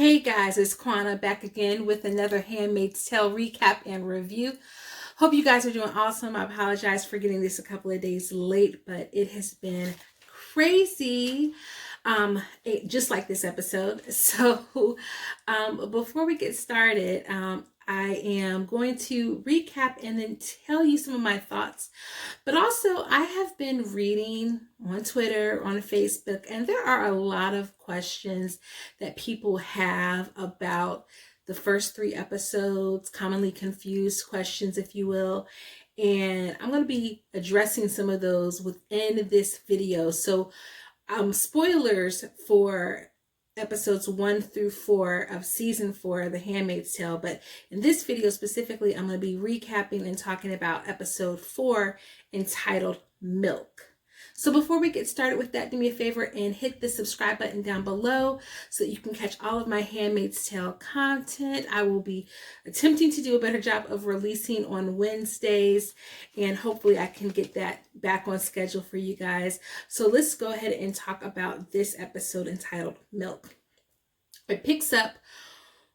Hey guys, it's Quana back again with another Handmaid's Tale recap and review. Hope you guys are doing awesome. I apologize for getting this a couple of days late, but it has been crazy. Just like this episode. So before we get started, I am going to recap and then tell you some of my thoughts. But also, I have been reading on Twitter, on Facebook, and there are a lot of questions that people have about the first 3 episodes, commonly confused questions, if you will. And I'm going to be addressing some of those within this video. So spoilers for episodes 1 through 4 of season 4 of The Handmaid's Tale, but in this video specifically, I'm going to be recapping and talking about episode 4 entitled Milk. So before we get started with that, do me a favor and hit the subscribe button down below so that you can catch all of my Handmaid's Tale content. I will be attempting to do a better job of releasing on Wednesdays, and hopefully I can get that back on schedule for you guys. So let's go ahead and talk about this episode entitled Milk. It picks up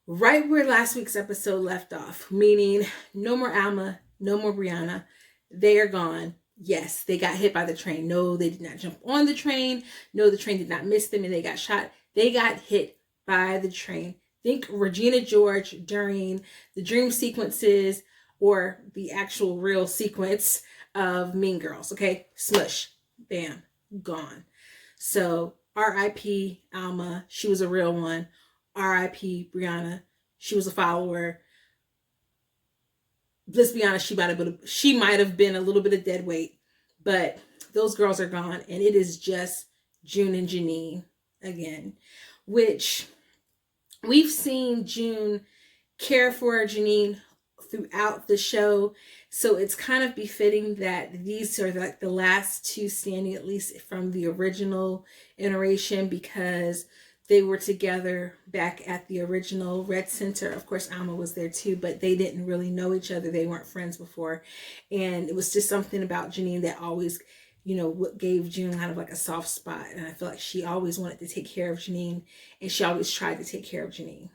right where last week's episode left off, meaning no more Alma, no more Brianna. They are gone. Yes, they got hit by the train. No, they did not jump on the train. No, the train did not miss them and they got shot. They got hit by the train. Think Regina George during the dream sequences or the actual real sequence of Mean Girls. Okay, smush, bam, gone. So R.I.P. Alma, she was a real one. R.I.P. Brianna, she was a follower. Let's be honest, she might have been a little bit of dead weight, but those girls are gone, and it is just June and Janine again, which we've seen June care for Janine throughout the show, so it's kind of befitting that these are like the last 2 standing, at least from the original iteration, because they were together back at the original Red Center. Of course, Alma was there too, but they didn't really know each other. They weren't friends before. And it was just something about Janine that always, what gave June kind of like a soft spot. And I feel like she always wanted to take care of Janine, and she always tried to take care of Janine.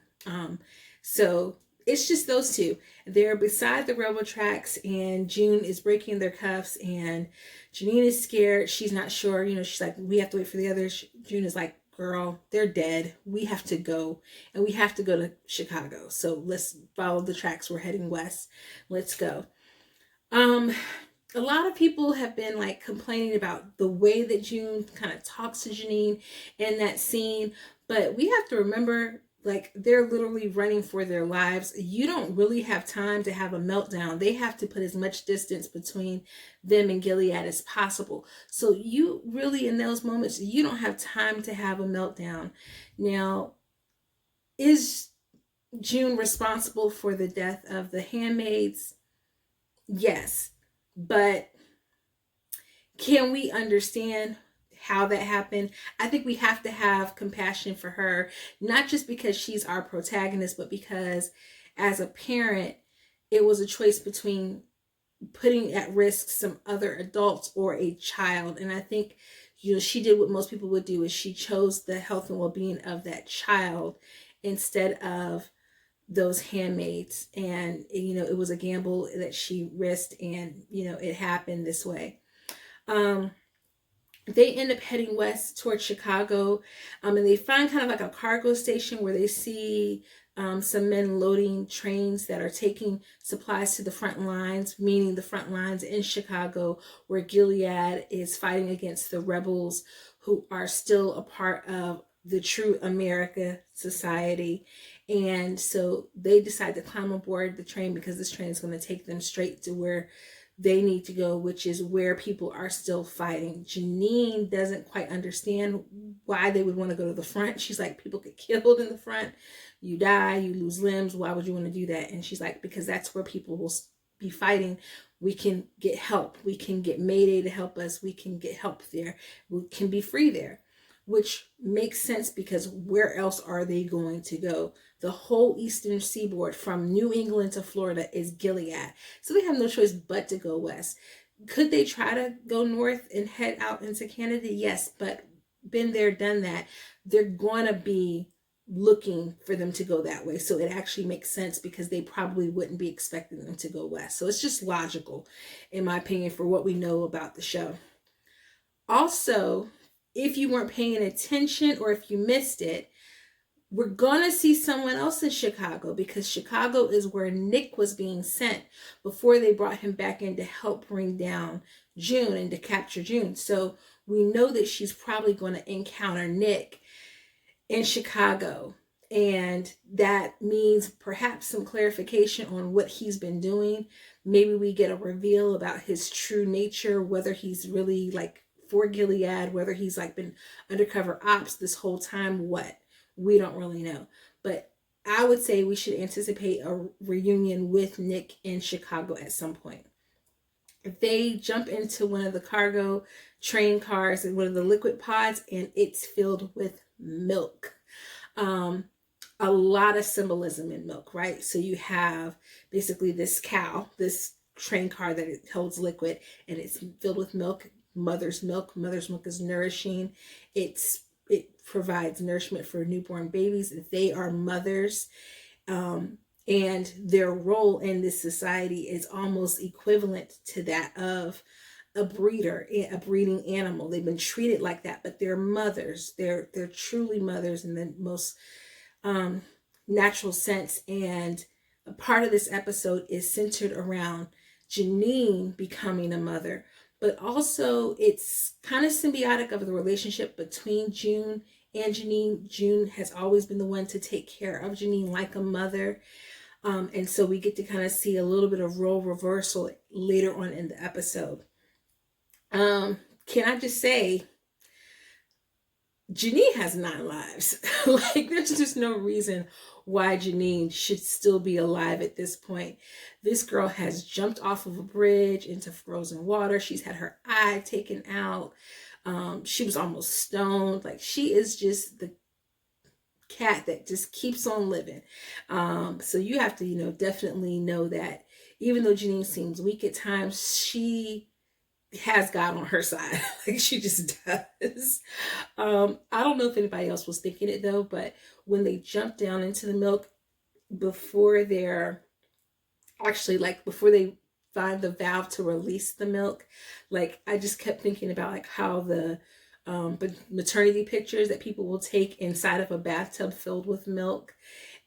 So it's just those two. They're beside the railroad tracks, and June is breaking their cuffs, and Janine is scared. She's not sure. She's like, we have to wait for the others. June is like, girl, they're dead. We have to go, and we have to go to Chicago. So let's follow the tracks. We're heading west. Let's go. A lot of people have been like complaining about the way that June kind of talks to Janine in that scene, but we have to remember, like, they're literally running for their lives. You don't really have time to have a meltdown. They have to put as much distance between them and Gilead as possible. So you really, in those moments, you don't have time to have a meltdown. Now, is June responsible for the death of the handmaids? Yes. But can we understand how that happened? I think we have to have compassion for her, not just because she's our protagonist, but because as a parent, it was a choice between putting at risk some other adults or a child. And I think, she did what most people would do, is she chose the health and well-being of that child instead of those handmaids. And, it was a gamble that she risked, and, it happened this way. They end up heading west towards Chicago, and they find kind of like a cargo station where they see some men loading trains that are taking supplies to the front lines, meaning the front lines in Chicago, where Gilead is fighting against the rebels who are still a part of the True America Society. And so they decide to climb aboard the train because this train is going to take them straight to where they need to go, which is where people are still fighting. Janine doesn't quite understand why they would want to go to the front. She's like, people get killed in the front. You die, you lose limbs. Why would you want to do that? And she's like, because that's where people will be fighting. We can get help. We can get Mayday to help us. We can get help there. We can be free there, which makes sense because where else are they going to go? The whole eastern seaboard from New England to Florida is Gilead. So they have no choice but to go west. Could they try to go north and head out into Canada? Yes, but been there, done that. They're going to be looking for them to go that way. So it actually makes sense because they probably wouldn't be expecting them to go west. So it's just logical, in my opinion, for what we know about the show. Also, if you weren't paying attention or if you missed it, we're going to see someone else in Chicago, because Chicago is where Nick was being sent before they brought him back in to help bring down June and to capture June. So we know that she's probably going to encounter Nick in Chicago. And that means perhaps some clarification on what he's been doing. Maybe we get a reveal about his true nature, whether he's really like for Gilead, whether he's like been undercover ops this whole time, what? We don't really know. But I would say we should anticipate a reunion with Nick in Chicago at some point. If they jump into one of the cargo train cars and one of the liquid pods, and it's filled with milk. A lot of symbolism in milk, right? So you have basically this cow, this train car that it holds liquid, and it's filled with milk. Mother's milk. Mother's milk is nourishing. It provides nourishment for newborn babies. They are mothers, and their role in this society is almost equivalent to that of a breeder, a breeding animal. They've been treated like that, but they're mothers. They're truly mothers in the most natural sense. And a part of this episode is centered around Janine becoming a mother, but also it's kind of symbiotic of the relationship between June and Janine. June has always been the one to take care of Janine like a mother. And so we get to kind of see a little bit of role reversal later on in the episode. Can I just say, Janine has 9 lives. Like, there's just no reason why Janine should still be alive at this point. This girl has jumped off of a bridge into frozen water. She's had her eye taken out. She was almost stoned. Like, she is just the cat that just keeps on living. So you have to, definitely know that even though Janine seems weak at times, she has God on her side. Like, she just does. I don't know if anybody else was thinking it though, but when they jump down into the milk, before they're actually before they find the valve to release the milk, like, I just kept thinking about like how the maternity pictures that people will take inside of a bathtub filled with milk,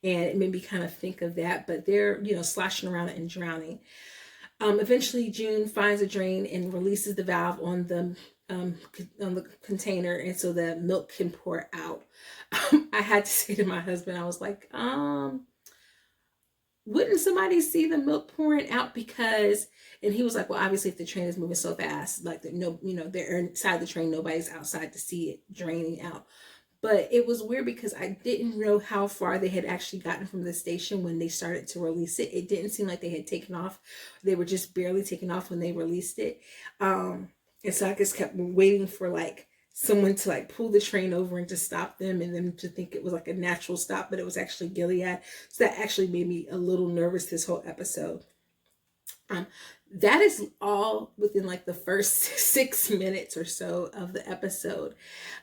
and it made me kind of think of that. But they're sloshing around and drowning. Eventually, June finds a drain and releases the valve on the container, and so the milk can pour out. I had to say to my husband, I was like, wouldn't somebody see the milk pouring out? Because, and he was like, well, obviously if the train is moving so fast, like they're inside the train, nobody's outside to see it draining out. But it was weird because I didn't know how far they had actually gotten from the station when they started to release it. It didn't seem like they had taken off. They were just barely taking off when they released it. And so I just kept waiting for like someone to like pull the train over and to stop them, and then to think it was like a natural stop, but it was actually Gilead. So that actually made me a little nervous this whole episode. That is all within like the first 6 minutes or so of the episode.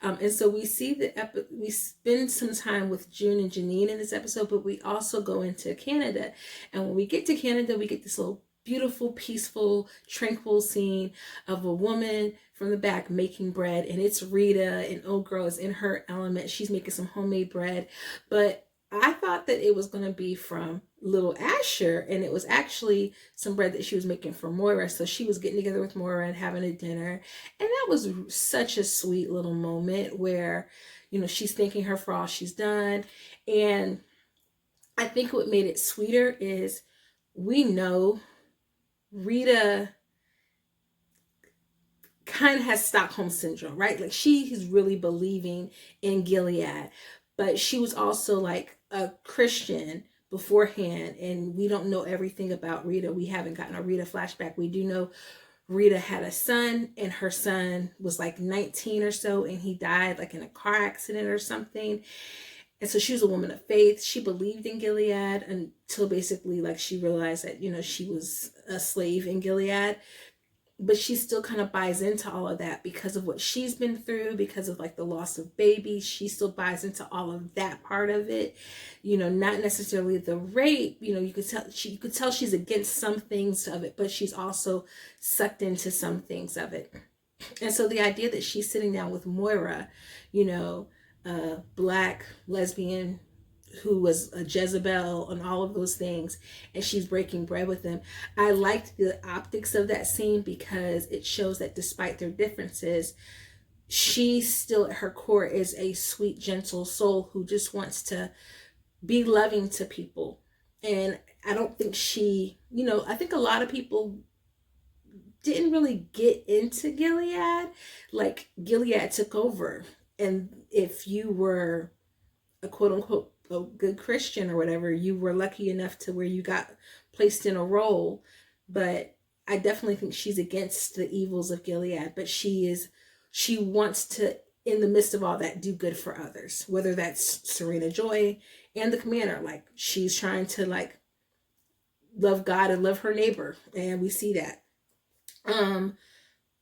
And so we see we spend some time with June and Janine in this episode, but we also go into Canada. And when we get to Canada, we get this little beautiful, peaceful, tranquil scene of a woman from the back making bread, and it's Rita, and old girl is in her element. She's making some homemade bread, but I thought that it was going to be from little Asher, and it was actually some bread that she was making for Moira. So she was getting together with Moira and having a dinner, and that was such a sweet little moment where she's thanking her for all she's done. And I think what made it sweeter is we know Rita kind of has Stockholm syndrome, right? Like, she is really believing in Gilead, but she was also like a Christian beforehand, and we don't know everything about Rita. We haven't gotten a Rita flashback. We do know Rita had a son, and her son was like 19 or so, and he died like in a car accident or something. And so she was a woman of faith. She believed in Gilead until basically like she realized that, she was a slave in Gilead. but she still kind of buys into all of that because of what she's been through, because of like the loss of babies. She still buys into all of that part of it, not necessarily the rape. You could tell she's against some things of it, but she's also sucked into some things of it. And so the idea that she's sitting down with Moira, a Black lesbian who was a Jezebel and all of those things, and she's breaking bread with them. I liked the optics of that scene because it shows that despite their differences, she still at her core is a sweet, gentle soul who just wants to be loving to people. And I don't think I think a lot of people didn't really get into Gilead. Like, Gilead took over, and if you were a quote unquote a good Christian or whatever, you were lucky enough to where you got placed in a role. But I definitely think she's against the evils of Gilead, but she wants to, in the midst of all that, do good for others, whether that's Serena Joy and the Commander. Like, she's trying to like love God and love her neighbor, and we see that.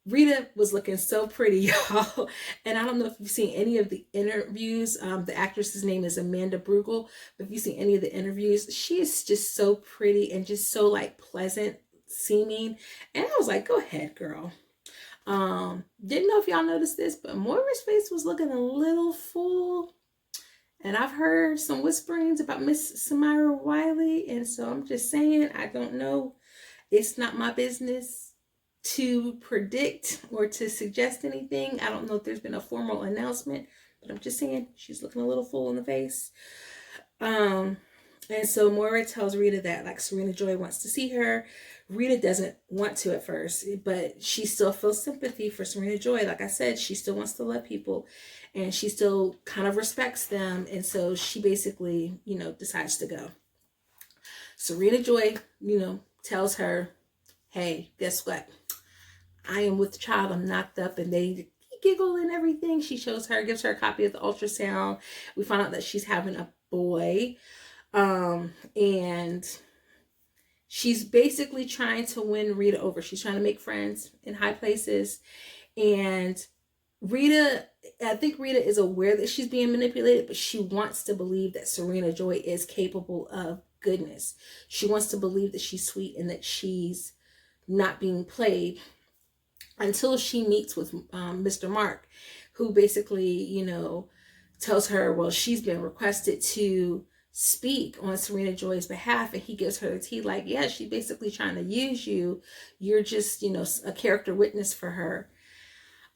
Rita was looking so pretty, y'all. And I don't know if you've seen any of the interviews. The actress's name is Amanda Brugel. But if you've seen any of the interviews, she is just so pretty and just so like pleasant seeming. And I was like, go ahead, girl. Didn't know if y'all noticed this, but Moira's face was looking a little full. And I've heard some whisperings about Miss Samira Wiley. And so I'm just saying, I don't know. It's not my business to predict or to suggest anything. I don't know if there's been a formal announcement, but I'm just saying she's looking a little full in the face. And so Moira tells Rita that like Serena Joy wants to see her. Rita doesn't want to at first, but she still feels sympathy for Serena Joy. Like I said, she still wants to love people, and she still kind of respects them. And so she basically, decides to go. Serena Joy, tells her, hey, guess what? I am with the child. I'm knocked up. And they giggle and everything. She gives her a copy of the ultrasound. We find out that she's having a boy. And she's basically trying to win Rita over. She's trying to make friends in high places. And I think Rita is aware that she's being manipulated, but she wants to believe that Serena Joy is capable of goodness. She wants to believe that she's sweet and that she's not being played, until she meets with Mr. Mark, who basically, tells her, well, she's been requested to speak on Serena Joy's behalf, and he gives her the tea like, yeah, she's basically trying to use you. You're just, a character witness for her.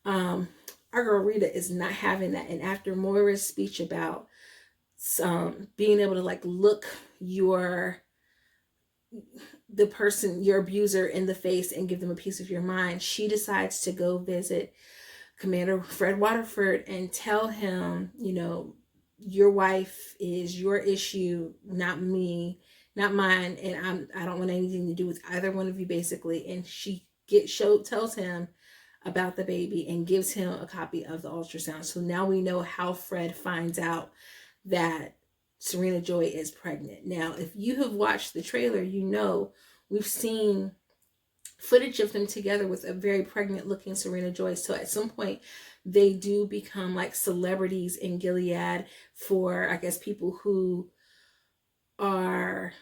Our girl Rita is not having that. And after Moira's speech about being able to like look your abuser in the face and give them a piece of your mind, she decides to go visit Commander Fred Waterford and tell him, your wife is your issue, not me, not mine, and I don't want anything to do with either one of you, basically. And she tells him about the baby and gives him a copy of the ultrasound. So now we know how Fred finds out that Serena Joy is pregnant. Now, if you have watched the trailer, we've seen footage of them together with a very pregnant looking Serena Joy. So at some point they do become like celebrities in Gilead for, I guess, people who are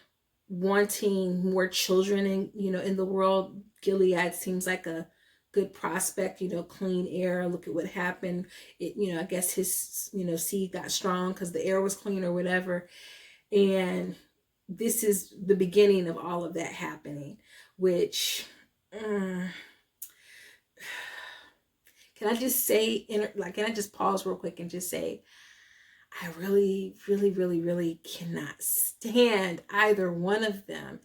wanting more children in the world. Gilead seems like a good prospect, clean air. Look at what happened. I guess his, seed got strong because the air was clean or whatever. And this is the beginning of all of that happening, which, can I just say, can I just pause real quick and just say, I really, really, really, really cannot stand either one of them.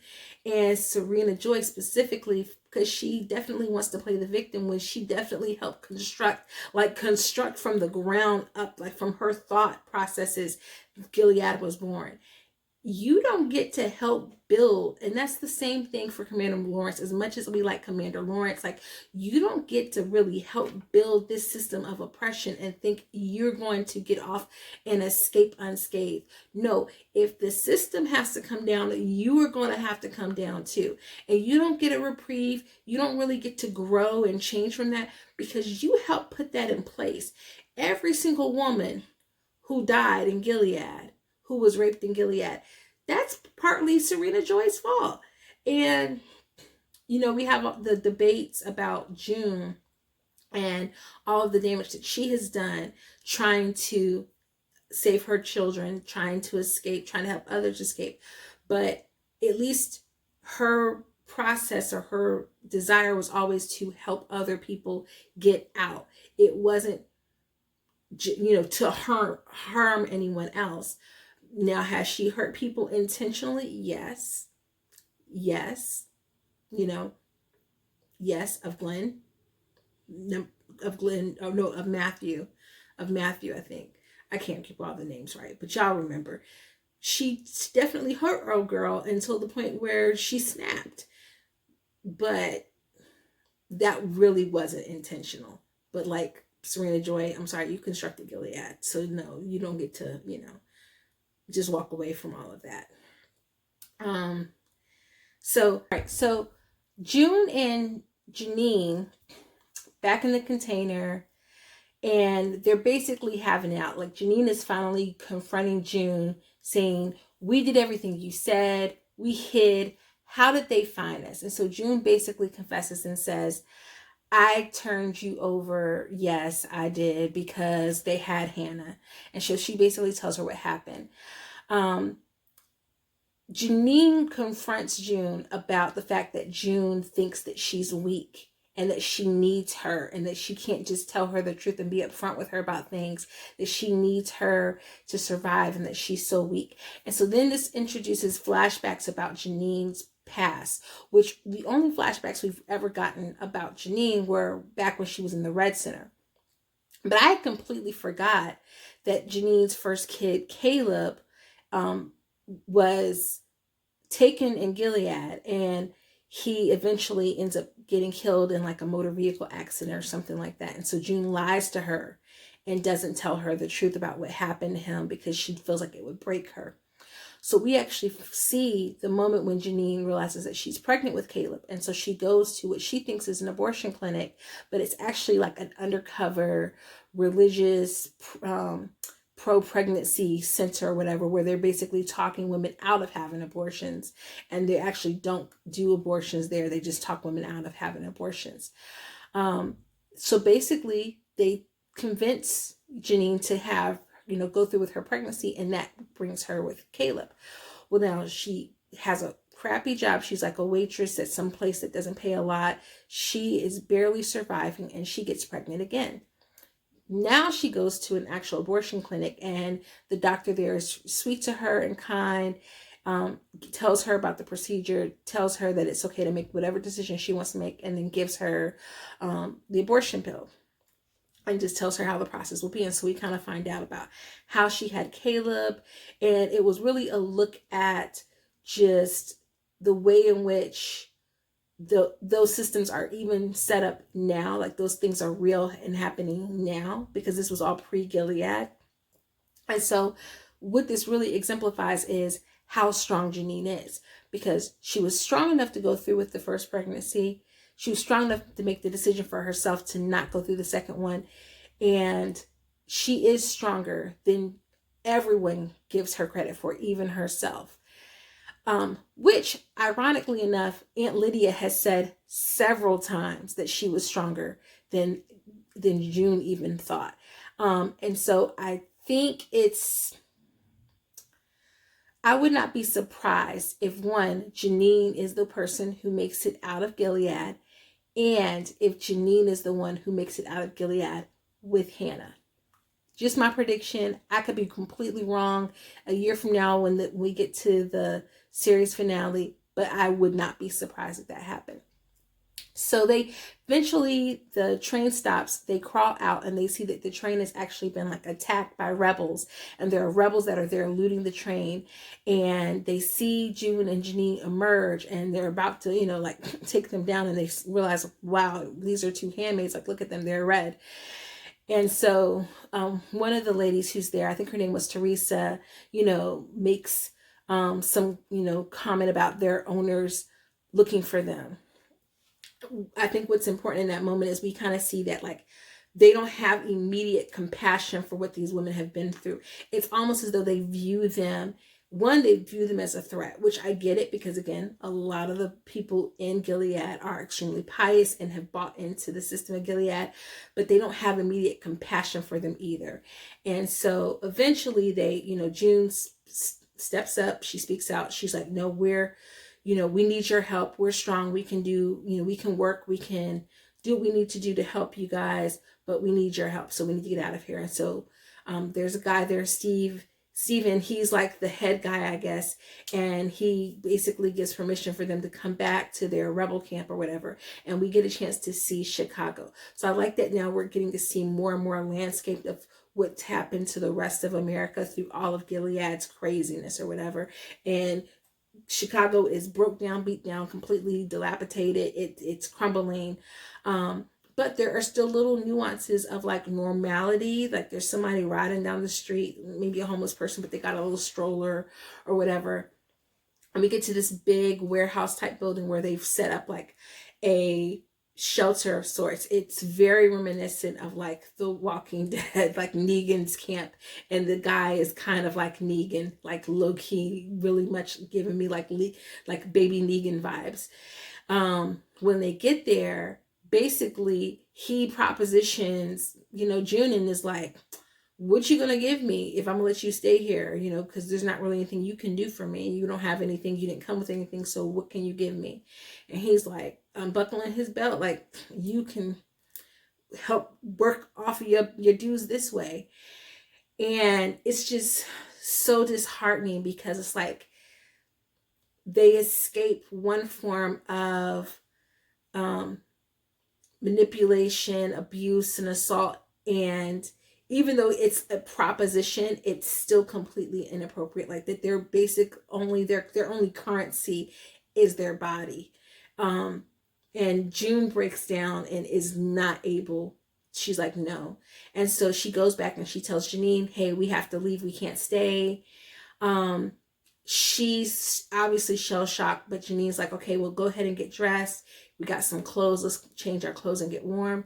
And Serena Joy specifically, because she definitely wants to play the victim when she definitely helped construct from the ground up, like from her thought processes, Gilead was born. you don't get to help build. And that's the same thing for Commander Lawrence. As much as we like Commander Lawrence, like, you don't get to really help build this system of oppression and think you're going to get off and escape unscathed. No, if the system has to come down, you are going to have to come down too. And you don't get a reprieve. You don't really get to grow and change from that, because you helped put that in place. Every single woman who died in Gilead, who was raped in Gilead, that's partly Serena Joy's fault. And, you know, we have the debates about June and all of the damage that she has done trying to save her children, trying to escape, trying to help others escape. But at least her process or her desire was always to help other people get out. It wasn't, you know, to harm anyone else. Now, has she hurt people intentionally? Yes. Yes. You know, yes, of Glenn. Of Matthew. Of Matthew, I think. I can't keep all the names right, but y'all remember. She definitely hurt old girl until the point where she snapped. But that really wasn't intentional. But like Serena Joy, I'm sorry, you constructed Gilead. So no, you don't get to, you know, just walk away from all of that. So June and Janine back in the container, and they're basically having it out. Like, Janine is finally confronting June, saying, we did everything you said, we hid, how did they find us? And so June basically confesses and says, I turned you over. Yes, I did, because they had Hannah. And so she basically tells her what happened. Janine confronts June about the fact that June thinks that she's weak and that she needs her, and that she can't just tell her the truth and be upfront with her about things, that she needs her to survive and that she's so weak. And so then this introduces flashbacks about Janine's past, which the only flashbacks we've ever gotten about Janine were back when she was in the Red Center. But I completely forgot that Janine's first kid, Caleb, was taken in Gilead, and he eventually ends up getting killed in like a motor vehicle accident or something like that. And so June lies to her and doesn't tell her the truth about what happened to him because she feels like it would break her. So we actually see the moment when Janine realizes that she's pregnant with Caleb. And so she goes to what she thinks is an abortion clinic, but it's actually like an undercover religious pro-pregnancy center or whatever, where they're basically talking women out of having abortions. And they actually don't do abortions there. They just talk women out of having abortions. So basically they convince Janine to have, you know, go through with her pregnancy, and that brings her with Caleb. Well, now she has a crappy job. She's like a waitress at some place that doesn't pay a lot. She is barely surviving, and she gets pregnant again. Now she goes to an actual abortion clinic, and the doctor there is sweet to her and kind, tells her about the procedure, tells her that it's okay to make whatever decision she wants to make, and then gives her the abortion pill and just tells her how the process will be. And so we kind of find out about how she had Caleb, and it was really a look at just the way in which those systems are even set up now. Like, those things are real and happening now, because this was all pre-Gilead. And so what this really exemplifies is how strong Janine is, because she was strong enough to go through with the first pregnancy. She was strong enough to make the decision for herself to not go through the second one. And she is stronger than everyone gives her credit for, even herself. Which, ironically enough, Aunt Lydia has said several times that she was stronger than June even thought. And so I think I would not be surprised if, one, Janine is the person who makes it out of Gilead, and if Janine is the one who makes it out of Gilead with Hannah. Just my prediction. I could be completely wrong a year from now when we get to the series finale, but I would not be surprised if that happened. So they eventually, the train stops, they crawl out and they see that the train has actually been like attacked by rebels, and there are rebels that are there looting the train, and they see June and Janine emerge, and they're about to, like take them down, and they realize, wow, these are two handmaids, like look at them, they're red. And so one of the ladies who's there, I think her name was Teresa, makes some, comment about their owners looking for them. I think what's important in that moment is we kind of see that like they don't have immediate compassion for what these women have been through. It's almost as though they view them as a threat, which I get it, because again, a lot of the people in Gilead are extremely pious and have bought into the system of Gilead, but they don't have immediate compassion for them either. And so eventually they, June steps up, she speaks out, she's like, no, we need your help. We're strong. We can do, we can work. We can do what we need to do to help you guys, but we need your help. So we need to get out of here. And so there's a guy there, Steven, he's like the head guy, I guess. And he basically gives permission for them to come back to their rebel camp or whatever. And we get a chance to see Chicago. So I like that now we're getting to see more and more landscape of what's happened to the rest of America through all of Gilead's craziness or whatever. And Chicago is broke down, beat down, completely dilapidated. It's crumbling. But there are still little nuances of like normality. Like there's somebody riding down the street, maybe a homeless person, but they got a little stroller or whatever. And we get to this big warehouse type building where they've set up like a shelter of sorts. It's very reminiscent of like The Walking Dead, like Negan's camp, and the guy is kind of like Negan, like low key, really much giving me like baby Negan vibes. When they get there, basically he propositions, June, and is like, what you gonna give me if I'm gonna let you stay here? Because there's not really anything you can do for me. You don't have anything. You didn't come with anything. So what can you give me? And he's like, unbuckling his belt, like, you can help work off of your dues this way. And it's just so disheartening, because it's like they escape one form of manipulation, abuse, and assault, and even though it's a proposition, it's still completely inappropriate. Like that their only currency is their body. And June breaks down and is not able. She's like, no. And so she goes back and she tells Janine, hey, we have to leave. We can't stay. She's obviously shell-shocked, but Janine's like, okay, well, go ahead and get dressed. We got some clothes. Let's change our clothes and get warm.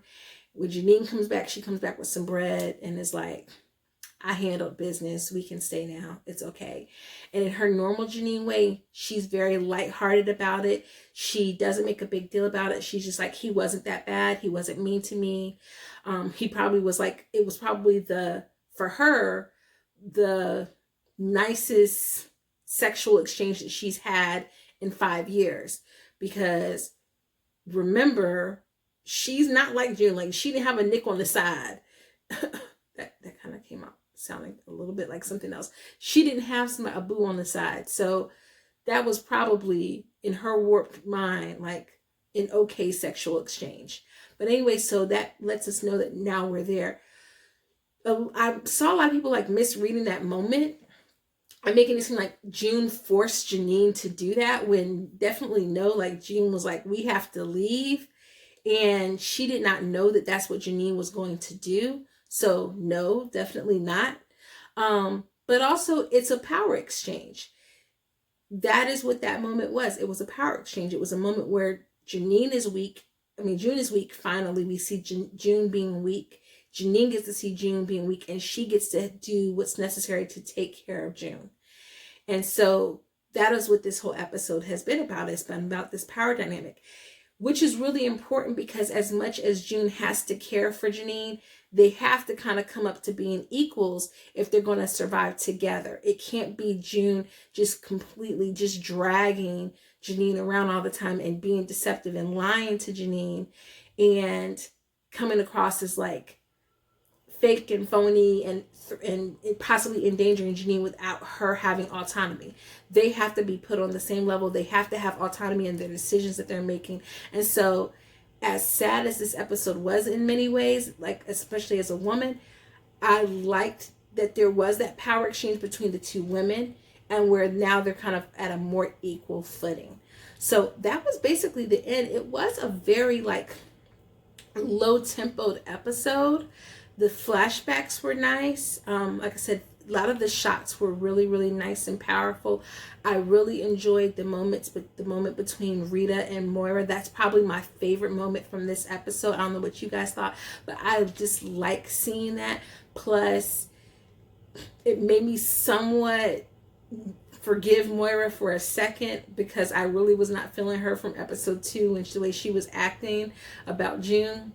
When Janine comes back, she comes back with some bread and is like, I handled business. We can stay now. It's okay. And in her normal Janine way, she's very lighthearted about it. She doesn't make a big deal about it. She's just like, he wasn't that bad. He wasn't mean to me. He probably was like, it was probably for her, the nicest sexual exchange that she's had in 5 years. Because remember, she's not like June. Like, she didn't have a nick on the side. that kind of came out sounding a little bit like something else. She didn't have a boo on the side. So that was probably, in her warped mind, like an okay sexual exchange. But anyway, so that lets us know that now we're there. I saw a lot of people like misreading that moment and making it seem like June forced Janine to do that, when definitely no, like June was like, we have to leave. And she did not know that that's what Janine was going to do. So no, definitely not. But also it's a power exchange. That is what that moment was. It was a power exchange. It was a moment where June is weak. Finally, we see June being weak. Janine gets to see June being weak, and she gets to do what's necessary to take care of June. And so that is what this whole episode has been about. It's been about this power dynamic, which is really important, because as much as June has to care for Janine, they have to kind of come up to being equals if they're going to survive together. It can't be June just completely just dragging Janine around all the time and being deceptive and lying to Janine and coming across as like fake and phony and possibly endangering Janine without her having autonomy. They have to be put on the same level. They have to have autonomy in their decisions that they're making. And so as sad as this episode was in many ways, like especially as a woman, I liked that there was that power exchange between the two women, and where now they're kind of at a more equal footing. So that was basically the end. It was a very like low tempoed episode. The flashbacks were nice. Like I said, a lot of the shots were really, really nice and powerful. I really enjoyed the moments, but the moment between Rita and Moira, that's probably my favorite moment from this episode. I don't know what you guys thought, but I just like seeing that. Plus, it made me somewhat forgive Moira for a second, because I really was not feeling her from episode 2 and the way she was acting about June.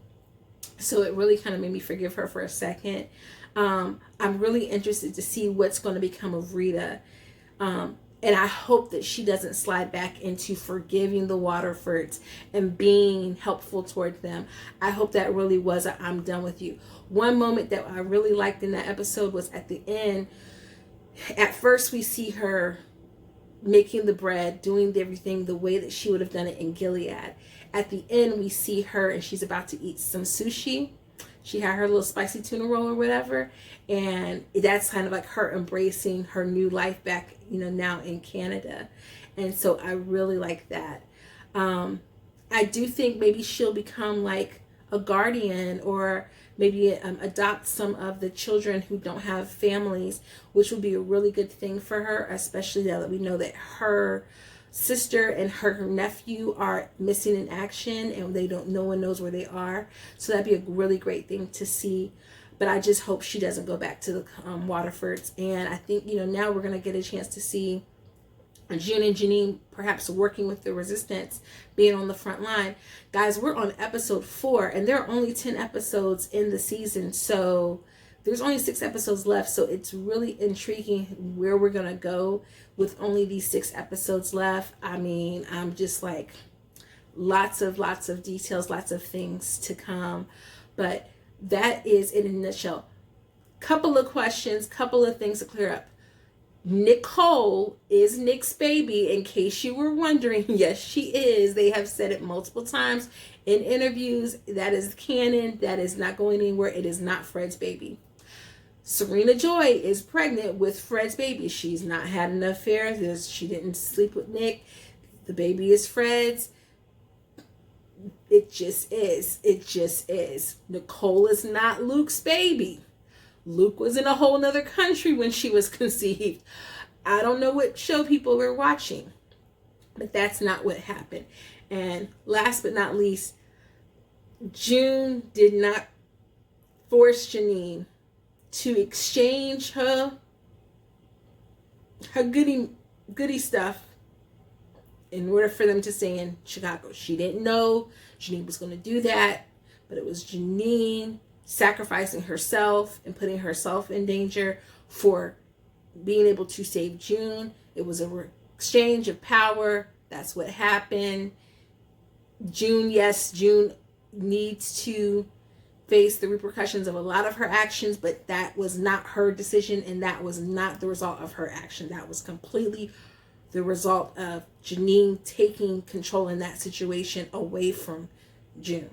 So it really kind of made me forgive her for a second. I'm really interested to see what's going to become of Rita. And I hope that she doesn't slide back into forgiving the Waterfords and being helpful towards them. I hope that really was a I'm done with you. One moment that I really liked in that episode was at the end. At first we see her making the bread, doing everything the way that she would have done it in Gilead. At the end we see her and she's about to eat some sushi. She had her little spicy tuna roll or whatever, and that's kind of like her embracing her new life back, now in Canada. And so I really like that. I do think maybe she'll become like a guardian, or maybe adopt some of the children who don't have families, which would be a really good thing for her, especially now that we know that her sister and her nephew are missing in action and no one knows where they are. So that'd be a really great thing to see. But I just hope she doesn't go back to the Waterfords. And I think, now we're going to get a chance to see June and Janine perhaps working with the resistance, being on the front line. Guys, we're on episode 4 and there are only 10 episodes in the season. So there's only 6 episodes left. So it's really intriguing where we're going to go with only these 6 episodes left. I mean, I'm just like lots of details, lots of things to come. But that is it in a nutshell. Couple of questions, couple of things to clear up. Nicole is Nick's baby, in case you were wondering. Yes, she is. They have said it multiple times in interviews. That is canon. That is not going anywhere. It is not Fred's baby. Serena Joy is pregnant with Fred's baby. She's not had an affair. She didn't sleep with Nick. The baby is Fred's. It just is. It just is. Nicole is not Luke's baby. Luke was in a whole nother country when she was conceived. I don't know what show people were watching, but that's not what happened. And last but not least, June did not force Janine to exchange her goody stuff in order for them to stay in Chicago. She didn't know Janine was going to do that, but it was Janine sacrificing herself and putting herself in danger for being able to save June. It was a exchange of power. That's what happened. June needs to face the repercussions of a lot of her actions, but that was not her decision, and that was not the result of her action. That was completely the result of Janine taking control in that situation away from June.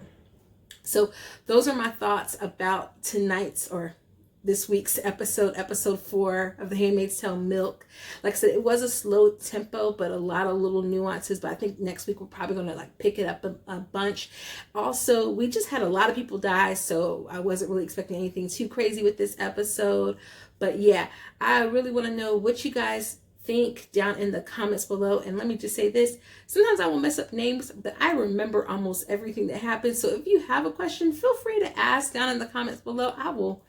So those are my thoughts about tonight's or this week's episode 4 of The Handmaid's Tale, Milk. Like I said, it was a slow tempo, but a lot of little nuances. But I think next week we're probably going to pick it up a bunch. Also, we just had a lot of people die, so I wasn't really expecting anything too crazy with this episode. But yeah, I really want to know what you guys think down in the comments below. And let me just say this, sometimes I will mess up names, but I remember almost everything that happens. So if you have a question, feel free to ask down in the comments below. I will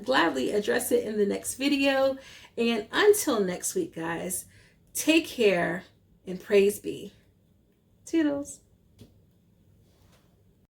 gladly address it in the next video. And until next week, guys, take care and praise be. Toodles.